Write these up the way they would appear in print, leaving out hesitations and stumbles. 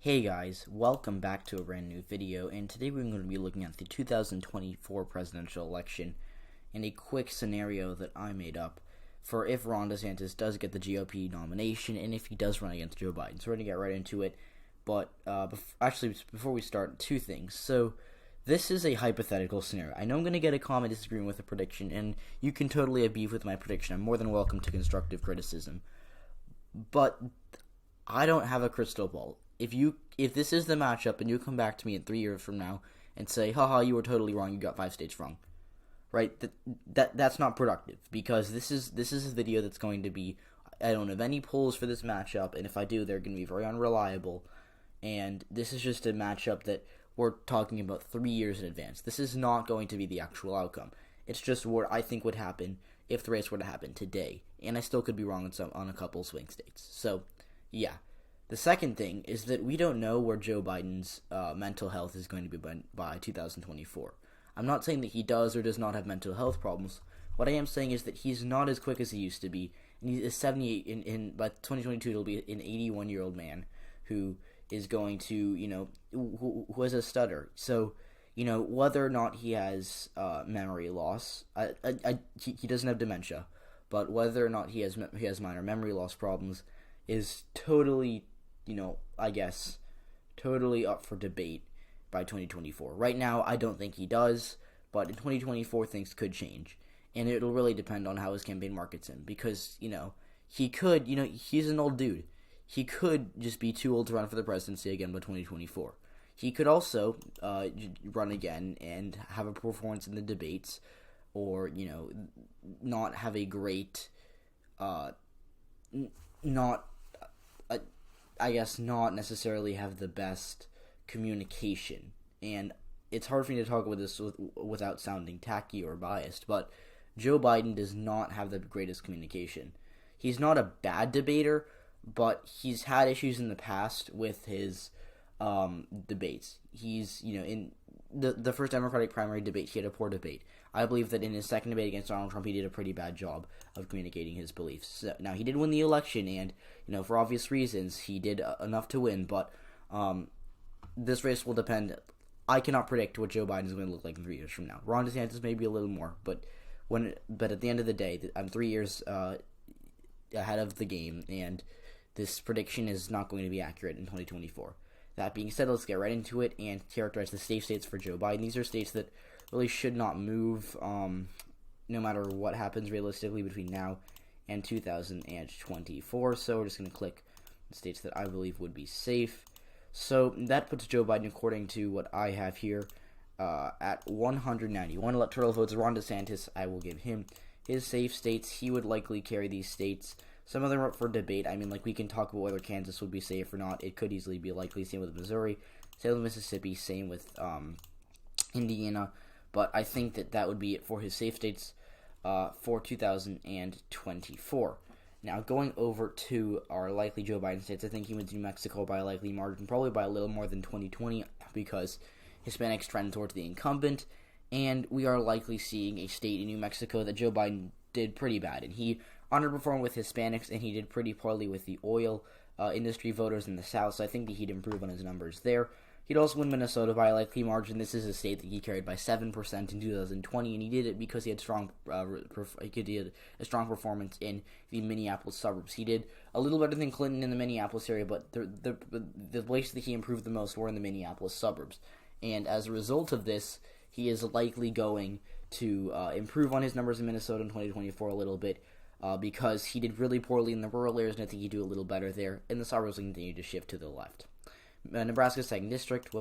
Hey guys, welcome back to a brand new video, and today we're going to be looking at the 2024 presidential election and a quick scenario that I made up for if Ron DeSantis does get the GOP nomination and if he does run against Joe Biden. So we're going to get right into it, but before we start, two things. So this is a hypothetical scenario. I know I'm going to get a comment disagreeing with a prediction, and you can totally have beef with my prediction. I'm more than welcome to constructive criticism, but I don't have a crystal ball. If this is the matchup and you come back to me in 3 years from now and say, haha, you were totally wrong, you got 5 states wrong, right? That's not productive, because this is a video that's going to be, I don't have any polls for this matchup, and if I do, they're going to be very unreliable, and this is just a matchup that we're talking about 3 years in advance. This is not going to be the actual outcome. It's just what I think would happen if the race were to happen today, and I still could be wrong on a couple swing states. So, yeah. The second thing is that we don't know where Joe Biden's mental health is going to be by 2024. I'm not saying that he does or does not have mental health problems. What I am saying is that he's not as quick as he used to be, and he is 78. By 2022, it'll be an 81-year-old man who is going to, who has a stutter. So, whether or not he has memory loss, he doesn't have dementia, but whether or not he has minor memory loss problems is totally, I guess, totally up for debate by 2024. Right now, I don't think he does, but in 2024, things could change. And it'll really depend on how his campaign markets him, because, he could, he's an old dude. He could just be too old to run for the presidency again by 2024. He could also run again and have a performance in the debates, or, not have a great, not necessarily have the best communication. And it's hard for me to talk about this without sounding tacky or biased, but Joe Biden does not have the greatest communication. He's not a bad debater, but he's had issues in the past with his debates. He's, in the first Democratic primary debate, he had a poor debate. I believe that in his second debate against Donald Trump, he did a pretty bad job of communicating his beliefs. So, now, he did win the election, and, for obvious reasons, he did enough to win, but this race will depend. I cannot predict what Joe Biden is going to look like in 3 years from now. Ron DeSantis may be a little more, but at the end of the day, I'm 3 years ahead of the game, and this prediction is not going to be accurate in 2024. That being said, let's get right into it and characterize the safe states for Joe Biden. These are states that really should not move no matter what happens realistically between now and 2024. So we're just going to click the states that I believe would be safe. So that puts Joe Biden, according to what I have here, at 191 electoral votes. Ron DeSantis, I will give him his safe states. He would likely carry these states. Some of them are up for debate. I mean, we can talk about whether Kansas would be safe or not. It could easily be likely. Same with Missouri. Same with Mississippi. Same with Indiana. But I think that would be it for his safe states for 2024. Now, going over to our likely Joe Biden states, I think he wins New Mexico by a likely margin, probably by a little more than 2020, because Hispanics trend towards the incumbent, and we are likely seeing a state in New Mexico that Joe Biden did pretty bad, and he underperformed with Hispanics, and he did pretty poorly with the oil industry voters in the South, so I think that he'd improve on his numbers there. He'd also win Minnesota by a likely margin. This is a state that he carried by 7% in 2020, and he did it because he had a strong performance in the Minneapolis suburbs. He did a little better than Clinton in the Minneapolis area, but the place that he improved the most were in the Minneapolis suburbs. And as a result of this, he is likely going to improve on his numbers in Minnesota in 2024 a little bit, because he did really poorly in the rural areas, and I think he'd do a little better there. And the suburbs will continue to shift to the left. Nebraska's 2nd district,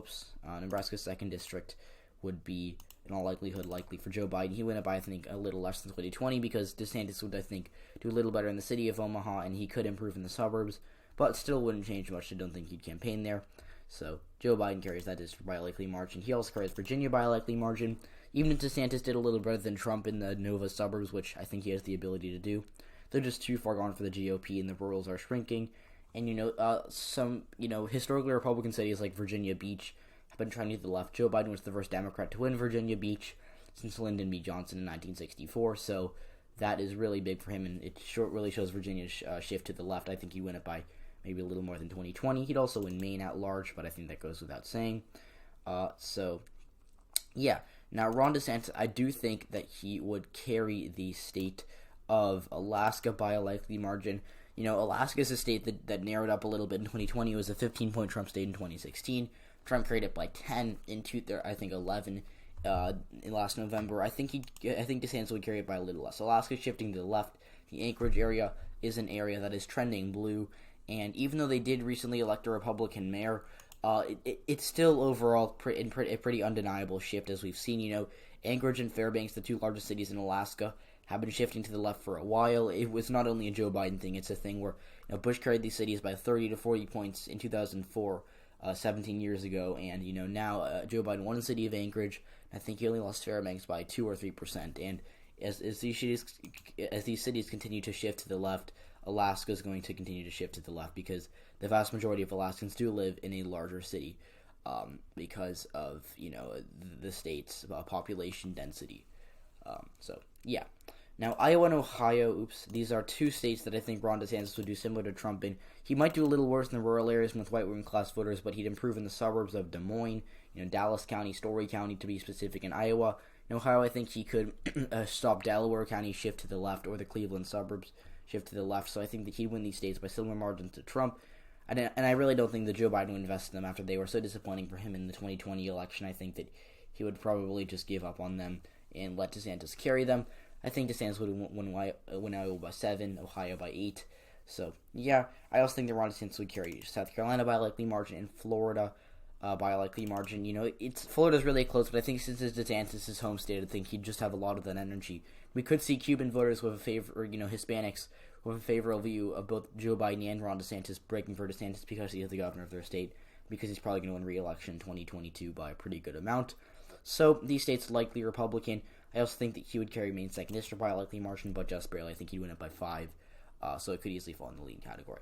Nebraska's 2nd district would be, in all likelihood, likely for Joe Biden. He win it by, I think, a little less than 2020, because DeSantis would, I think, do a little better in the city of Omaha, and he could improve in the suburbs, but still wouldn't change much. I don't think he'd campaign there. So Joe Biden carries that district by a likely margin. He also carries Virginia by a likely margin. Even if DeSantis did a little better than Trump in the Nova suburbs, which I think he has the ability to do, they're just too far gone for the GOP, and the rurals are shrinking. And, some, historically Republican cities like Virginia Beach have been trending to the left. Joe Biden was the first Democrat to win Virginia Beach since Lyndon B. Johnson in 1964. So that is really big for him, and it really shows Virginia's shift to the left. I think he win it by maybe a little more than 2020. He'd also win Maine at large, but I think that goes without saying. Yeah. Now, Ron DeSantis, I do think that he would carry the state of Alaska by a likely margin. Alaska is a state that narrowed up a little bit in 2020. It was a 15-point Trump state in 2016. Trump carried it by 10 in 11 in last November. I think DeSantis would carry it by a little less. Alaska shifting to the left. The Anchorage area is an area that is trending blue, and even though they did recently elect a Republican mayor, it's still overall a pretty undeniable shift, as we've seen. Anchorage and Fairbanks, the two largest cities in Alaska, have been shifting to the left for a while. It was not only a Joe Biden thing; it's a thing where Bush carried these cities by 30 to 40 points in 2004, 17 years ago, and now Joe Biden won the city of Anchorage. I think he only lost Fairbanks by 2 or 3%, and as these cities continue to shift to the left, Alaska is going to continue to shift to the left because the vast majority of Alaskans do live in a larger city because of the state's population density. Yeah. Now, Iowa and Ohio, these are two states that I think Ron DeSantis would do similar to Trump in. He might do a little worse in the rural areas with white working class voters, but he'd improve in the suburbs of Des Moines, Dallas County, Story County to be specific. In Iowa, in Ohio, I think he could stop Delaware County, shift to the left, or the Cleveland suburbs shift to the left. So I think that he'd win these states by similar margins to Trump. And I really don't think that Joe Biden would invest in them after they were so disappointing for him in the 2020 election. I think that he would probably just give up on them and let DeSantis carry them. I think DeSantis would win Iowa by 7, Ohio by 8. So, yeah, I also think that Ron DeSantis would carry South Carolina by a likely margin and Florida by a likely margin. Florida's really close, but I think since it's DeSantis' home state, I think he'd just have a lot of that energy. We could see Cuban voters with a favor, or Hispanics with a favorable view of both Joe Biden and Ron DeSantis breaking for DeSantis because he is the governor of their state, because he's probably going to win re-election in 2022 by a pretty good amount. So, these states likely Republican. I also think that he would carry Maine 2nd District by a likely margin, but just barely. I think he'd win it by 5, so it could easily fall in the lean category.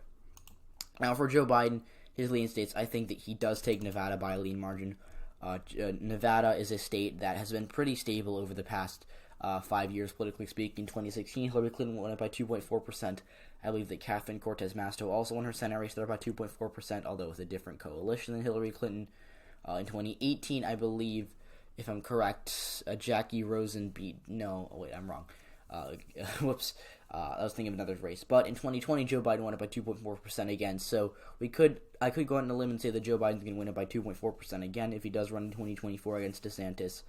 Now, for Joe Biden, his lean states, I think that he does take Nevada by a lean margin. Nevada is a state that has been pretty stable over the past 5 years, politically speaking. In 2016, Hillary Clinton won it by 2.4%. I believe that Catherine Cortez Masto also won her Senate race there by 2.4%, although with a different coalition than Hillary Clinton. In 2018, I believe, if I'm correct, Jackie Rosen beat... No, wait, I'm wrong. Whoops. I was thinking of another race. But in 2020, Joe Biden won it by 2.4% again. So I could go out on a limb and say that Joe Biden's going to win it by 2.4% again if he does run in 2024 against DeSantis.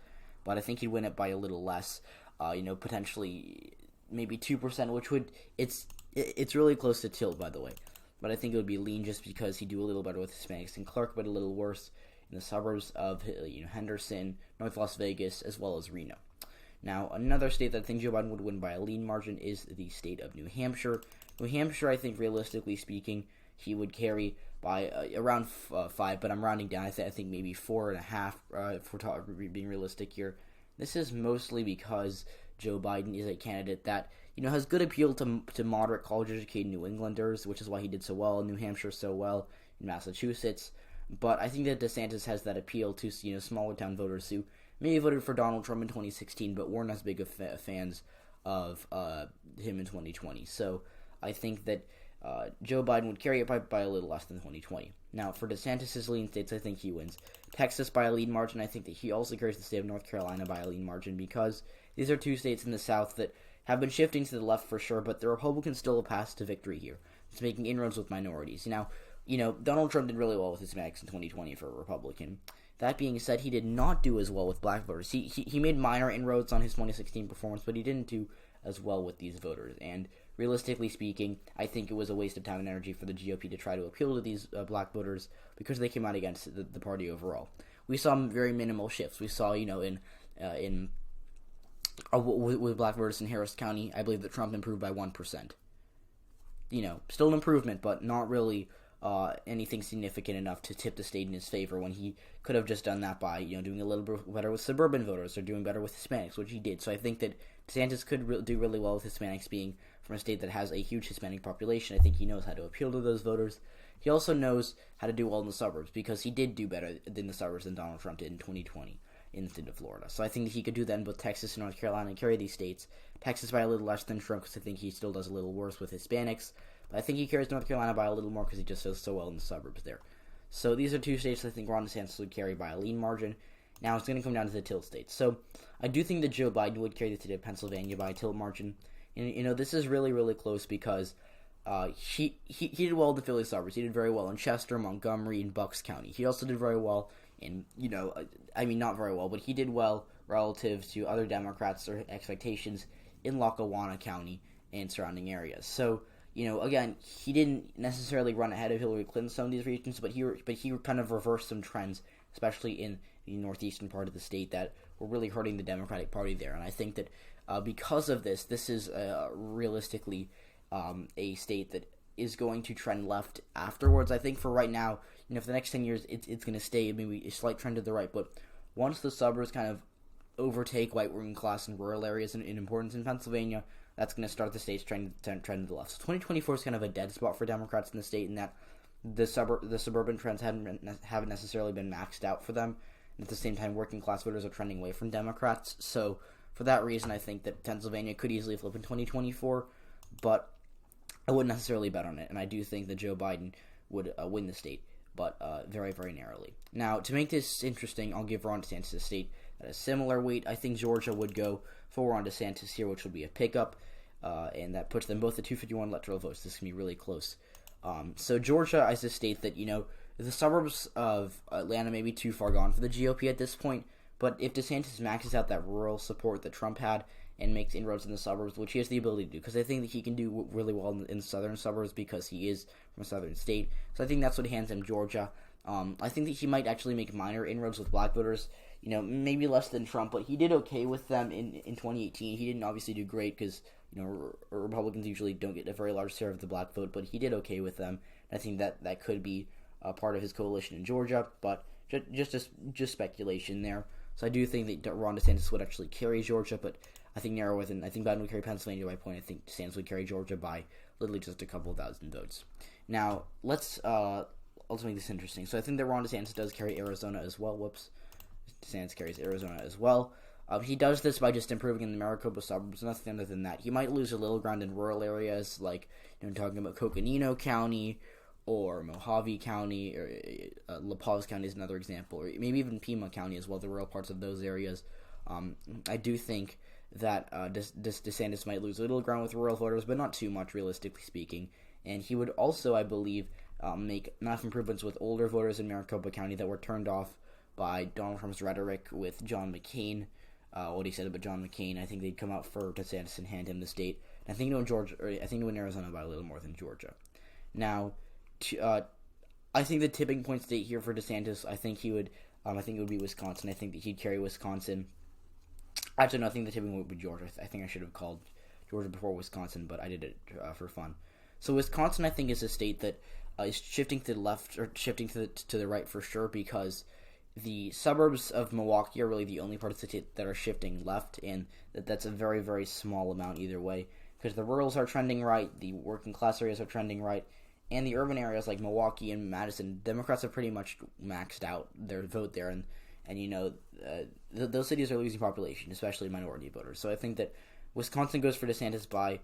But I think he'd win it by a little less. Potentially maybe 2%, which would... It's really close to tilt, by the way. But I think it would be lean just because he'd do a little better with Hispanics and Clark, but a little worse in the suburbs of Henderson, North Las Vegas, as well as Reno. Now, another state that I think Joe Biden would win by a lean margin is the state of New Hampshire. New Hampshire, I think, realistically speaking, he would carry by around 5, but I'm rounding down. I think maybe 4.5 if we're being realistic here. This is mostly because Joe Biden is a candidate that has good appeal to moderate college-educated New Englanders, which is why he did so well in New Hampshire, so well in Massachusetts. But I think that DeSantis has that appeal to smaller town voters who maybe voted for Donald Trump in 2016, but weren't as big of fans of him in 2020. So I think that Joe Biden would carry it by a little less than 2020. Now, for DeSantis' lean states, I think he wins Texas by a lean margin. I think that he also carries the state of North Carolina by a lean margin because these are two states in the South that have been shifting to the left for sure, but the Republicans still have passed to victory here. It's making inroads with minorities. Now, Donald Trump did really well with Hispanics in 2020 for a Republican. That being said, he did not do as well with black voters. He made minor inroads on his 2016 performance, but he didn't do as well with these voters. And realistically speaking, I think it was a waste of time and energy for the GOP to try to appeal to these black voters because they came out against the party overall. We saw very minimal shifts. We saw, with black voters in Harris County, I believe that Trump improved by 1%. Still an improvement, but not really anything significant enough to tip the state in his favor when he could have just done that by, doing a little bit better with suburban voters or doing better with Hispanics, which he did. So I think that DeSantis could do really well with Hispanics being from a state that has a huge Hispanic population. I think he knows how to appeal to those voters. He also knows how to do well in the suburbs because he did do better in the suburbs than Donald Trump did in 2020 in the state of Florida. So I think that he could do that in both Texas and North Carolina and carry these states. Texas by a little less than Trump because I think he still does a little worse with Hispanics. But I think he carries North Carolina by a little more because he just does so well in the suburbs there. So these are two states I think Ron DeSantis would carry by a lean margin. Now it's going to come down to the tilt states. So I do think that Joe Biden would carry the state of Pennsylvania by a tilt margin. And, this is really, really close because he did well in the Philly suburbs. He did very well in Chester, Montgomery, and Bucks County. He also did very well in, not very well, but he did well relative to other Democrats' or expectations in Lackawanna County and surrounding areas. So, again, he didn't necessarily run ahead of Hillary Clinton in some of these regions, but he kind of reversed some trends, especially in the northeastern part of the state, that were really hurting the Democratic Party there. And I think that because of this is realistically a state that is going to trend left afterwards. I think for right now, for the next 10 years, it's going to stay maybe a slight trend to the right. But once the suburbs kind of overtake white working class and rural areas in importance in Pennsylvania, that's going to start the state's trend to the left. So 2024 is kind of a dead spot for Democrats in the state, in that the suburban trends haven't necessarily been maxed out for them. And at the same time, working class voters are trending away from Democrats. So for that reason, I think that Pennsylvania could easily flip in 2024, but I wouldn't necessarily bet on it. And I do think that Joe Biden would win the state, but very, very narrowly. Now, to make this interesting, I'll give Ron DeSantis a state at a similar weight. I think Georgia would go for Ron DeSantis here, which would be a pickup, and that puts them both at 251 electoral votes. This can be really close. So Georgia is a state that, the suburbs of Atlanta may be too far gone for the GOP at this point, but if DeSantis maxes out that rural support that Trump had and makes inroads in the suburbs, which he has the ability to do, because I think that he can do really well in the southern suburbs because he is from a southern state. So I think that's what hands him Georgia. I think that he might actually make minor inroads with black voters, maybe less than Trump, but he did okay with them in 2018. He didn't obviously do great because, Republicans usually don't get a very large share of the black vote, but he did okay with them. I think that could be a part of his coalition in Georgia, but just speculation there. So I do think that Ron DeSantis would actually carry Georgia, but I think narrower than, I think Biden would carry Pennsylvania by a point. I think DeSantis would carry Georgia by literally just a couple of thousand votes. Now, let's make this interesting. So I think that Ron DeSantis does carry Arizona as well. DeSantis carries Arizona as well. He does this by just improving in the Maricopa suburbs, nothing other than that. He might lose a little ground in rural areas, like, talking about Coconino County, or Mojave County, or La Paz County is another example, or maybe even Pima County as well, the rural parts of those areas. I do think that DeSantis might lose a little ground with rural voters, but not too much, realistically speaking. And he would also, I believe, make enough improvements with older voters in Maricopa County that were turned off by Donald Trump's rhetoric with John McCain, what he said about John McCain. I think they'd come out for DeSantis and hand him the state. And I think he'd win Arizona by a little more than Georgia. Now, I think the tipping point state here for DeSantis, I think it would be Wisconsin. I think that he'd carry Wisconsin. Actually, no, I think the tipping point would be Georgia. I think I should have called Georgia before Wisconsin, but I did it for fun. So Wisconsin, I think, is a state that is shifting to the left, or shifting to the right for sure, because the suburbs of Milwaukee are really the only parts of the state that are shifting left, and that's a very, very small amount either way, because the rurals are trending right, the working class areas are trending right, and the urban areas like Milwaukee and Madison, Democrats have pretty much maxed out their vote there, and those cities are losing population, especially minority voters. So I think that Wisconsin goes for DeSantis by,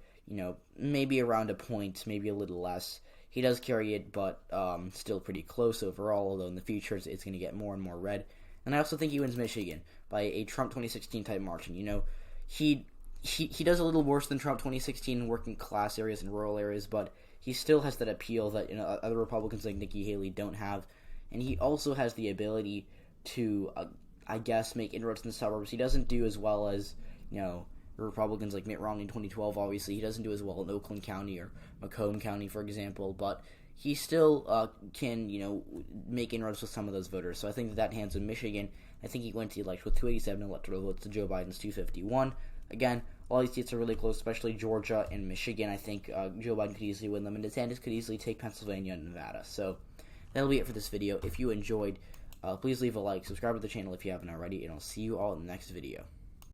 maybe around a point, maybe a little less. He does carry it, but still pretty close overall, although in the future it's going to get more and more red. And I also think he wins Michigan by a Trump 2016 type margin. He does a little worse than Trump 2016 in working class areas and rural areas, but he still has that appeal that other Republicans like Nikki Haley don't have, and he also has the ability to, make inroads in the suburbs. He doesn't do as well as Republicans like Mitt Romney in 2012. Obviously, he doesn't do as well in Oakland County or Macomb County, for example, but he still can make inroads with some of those voters. So I think that hands in Michigan. I think he went to the election with 287 electoral votes to Joe Biden's 251. Again, all these states are really close, especially Georgia and Michigan. I think Joe Biden could easily win them, and DeSantis could easily take Pennsylvania and Nevada. So that'll be it for this video. If you enjoyed, please leave a like, subscribe to the channel if you haven't already, and I'll see you all in the next video.